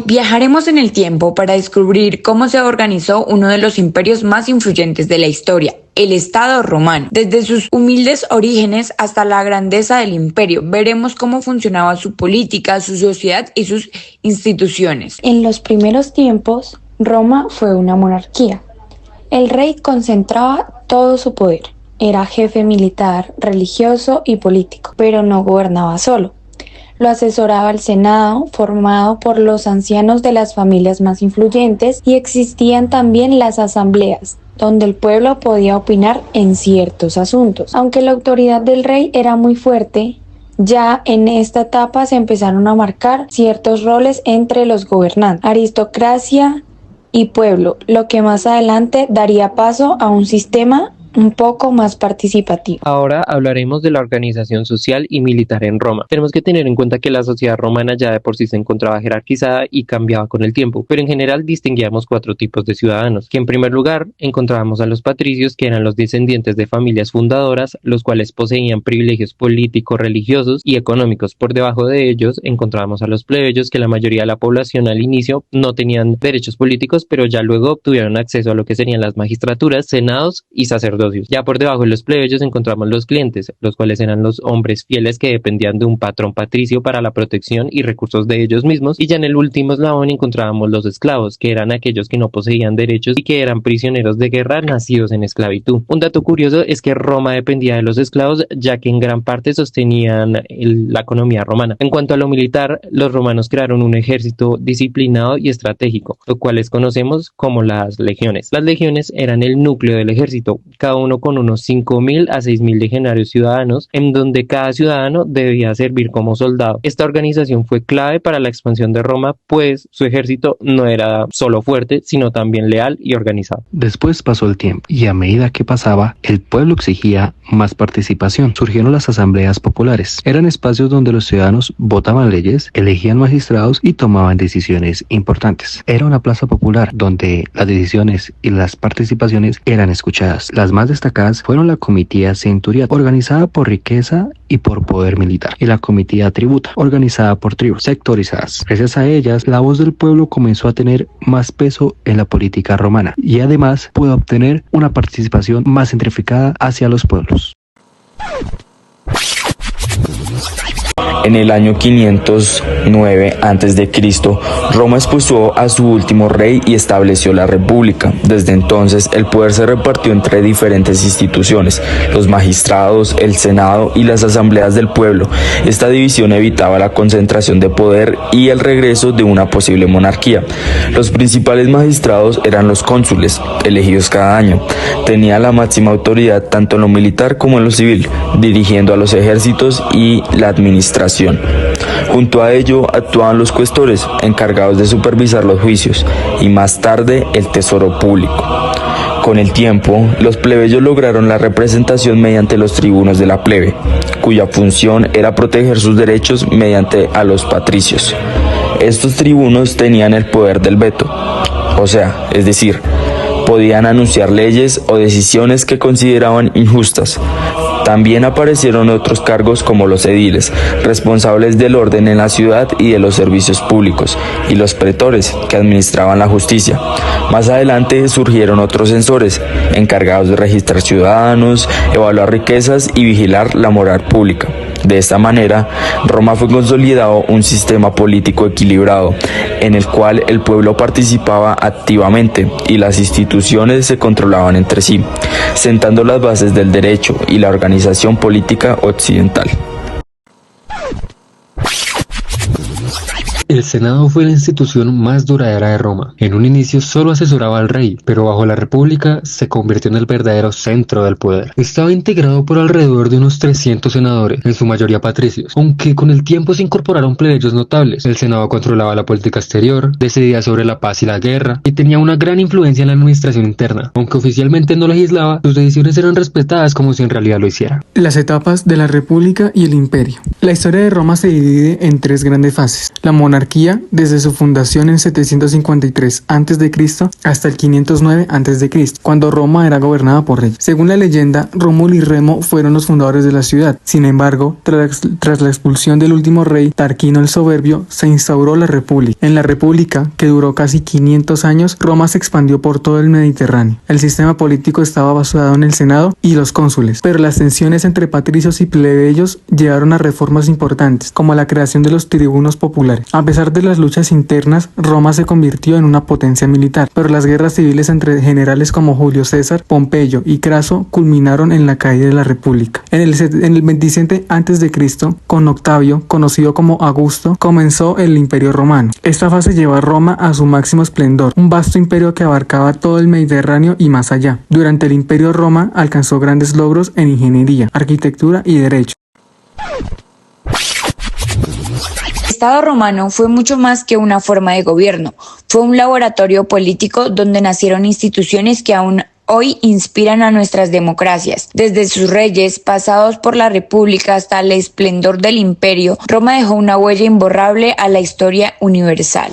viajaremos en el tiempo para descubrir cómo se organizó uno de los imperios más influyentes de la historia, el Estado romano. Desde sus humildes orígenes hasta la grandeza del imperio, veremos cómo funcionaba su política, su sociedad y sus instituciones. En los primeros tiempos, Roma fue una monarquía. El rey concentraba todo su poder. Era jefe militar, religioso y político, pero no gobernaba solo. Lo asesoraba el Senado, formado por los ancianos de las familias más influyentes, y existían también las asambleas, donde el pueblo podía opinar en ciertos asuntos. Aunque la autoridad del rey era muy fuerte, ya en esta etapa se empezaron a marcar ciertos roles entre los gobernantes, aristocracia y pueblo, lo que más adelante daría paso a un sistema un poco más participativo. Ahora hablaremos de la organización social y militar en Roma. Tenemos que tener en cuenta que la sociedad romana ya de por sí se encontraba jerarquizada y cambiaba con el tiempo, pero en general distinguíamos 4 tipos de ciudadanos, que en primer lugar encontrábamos a los patricios, que eran los descendientes de familias fundadoras, los cuales poseían privilegios políticos, religiosos y económicos. Por debajo de ellos encontrábamos a los plebeyos, que la mayoría de la población al inicio no tenían derechos políticos, pero ya luego obtuvieron acceso a lo que serían las magistraturas, senados y sacerdotes. Ya por debajo de los plebeyos encontramos los clientes, los cuales eran los hombres fieles que dependían de un patrón patricio para la protección y recursos de ellos mismos, y ya en el último eslabón encontrábamos los esclavos, que eran aquellos que no poseían derechos y que eran prisioneros de guerra nacidos en esclavitud. Un dato curioso es que Roma dependía de los esclavos, ya que en gran parte sostenían la economía romana. En cuanto a lo militar, los romanos crearon un ejército disciplinado y estratégico, lo cuales conocemos como las legiones. Las legiones eran el núcleo del ejército, cada uno con unos 5.000 a 6.000 legionarios ciudadanos, en donde cada ciudadano debía servir como soldado. Esta organización fue clave para la expansión de Roma, pues su ejército no era solo fuerte, sino también leal y organizado. Después pasó el tiempo, y a medida que pasaba, el pueblo exigía más participación. Surgieron las asambleas populares. Eran espacios donde los ciudadanos votaban leyes, elegían magistrados y tomaban decisiones importantes. Era una plaza popular donde las decisiones y las participaciones eran escuchadas. Las más destacadas fueron la comitia centuriata, organizada por riqueza y por poder militar, y la comitia tributa, organizada por tribus sectorizadas. Gracias a ellas, la voz del pueblo comenzó a tener más peso en la política romana, y además pudo obtener una participación más centrificada hacia los pueblos. En el año 509 a.C., Roma expulsó a su último rey y estableció la república. Desde entonces, el poder se repartió entre diferentes instituciones, los magistrados, el senado y las asambleas del pueblo. Esta división evitaba la concentración de poder y el regreso de una posible monarquía. Los principales magistrados eran los cónsules, elegidos cada año. Tenía la máxima autoridad tanto en lo militar como en lo civil, dirigiendo a los ejércitos y la administración. Junto a ello actuaban los cuestores, encargados de supervisar los juicios, y más tarde el tesoro público. Con el tiempo, los plebeyos lograron la representación mediante los tribunos de la plebe, cuya función era proteger sus derechos mediante a los patricios. Estos tribunos tenían el poder del veto, es decir, podían anunciar leyes o decisiones que consideraban injustas. También aparecieron otros cargos como los ediles, responsables del orden en la ciudad y de los servicios públicos, y los pretores, que administraban la justicia. Más adelante surgieron otros censores, encargados de registrar ciudadanos, evaluar riquezas y vigilar la moral pública. De esta manera, Roma fue consolidado un sistema político equilibrado, en el cual el pueblo participaba activamente y las instituciones se controlaban entre sí, sentando las bases del derecho y la organización política occidental. El Senado fue la institución más duradera de Roma. En un inicio solo asesoraba al rey, pero bajo la República se convirtió en el verdadero centro del poder. Estaba integrado por alrededor de unos 300 senadores, en su mayoría patricios, aunque con el tiempo se incorporaron plebeyos notables. El Senado controlaba la política exterior, decidía sobre la paz y la guerra, y tenía una gran influencia en la administración interna. Aunque oficialmente no legislaba, sus decisiones eran respetadas como si en realidad lo hiciera. Las etapas de la República y el Imperio. La historia de Roma se divide en 3 grandes fases: la monarquía, monarquía desde su fundación en 753 a.C. hasta el 509 a.C., cuando Roma era gobernada por reyes. Según la leyenda, Rómulo y Remo fueron los fundadores de la ciudad. Sin embargo, tras la expulsión del último rey, Tarquino el Soberbio, se instauró la República. En la República, que duró casi 500 años, Roma se expandió por todo el Mediterráneo. El sistema político estaba basado en el Senado y los cónsules, pero las tensiones entre patricios y plebeyos llevaron a reformas importantes, como la creación de los tribunos populares. A pesar de las luchas internas, Roma se convirtió en una potencia militar, pero las guerras civiles entre generales como Julio César, Pompeyo y Craso culminaron en la caída de la República. En el 27 a.C., con Octavio, conocido como Augusto, comenzó el Imperio Romano. Esta fase llevó a Roma a su máximo esplendor, un vasto imperio que abarcaba todo el Mediterráneo y más allá. Durante el Imperio Roma alcanzó grandes logros en ingeniería, arquitectura y derecho. El Estado romano fue mucho más que una forma de gobierno, fue un laboratorio político donde nacieron instituciones que aún hoy inspiran a nuestras democracias. Desde sus reyes, pasados por la República hasta el esplendor del imperio, Roma dejó una huella imborrable a la historia universal.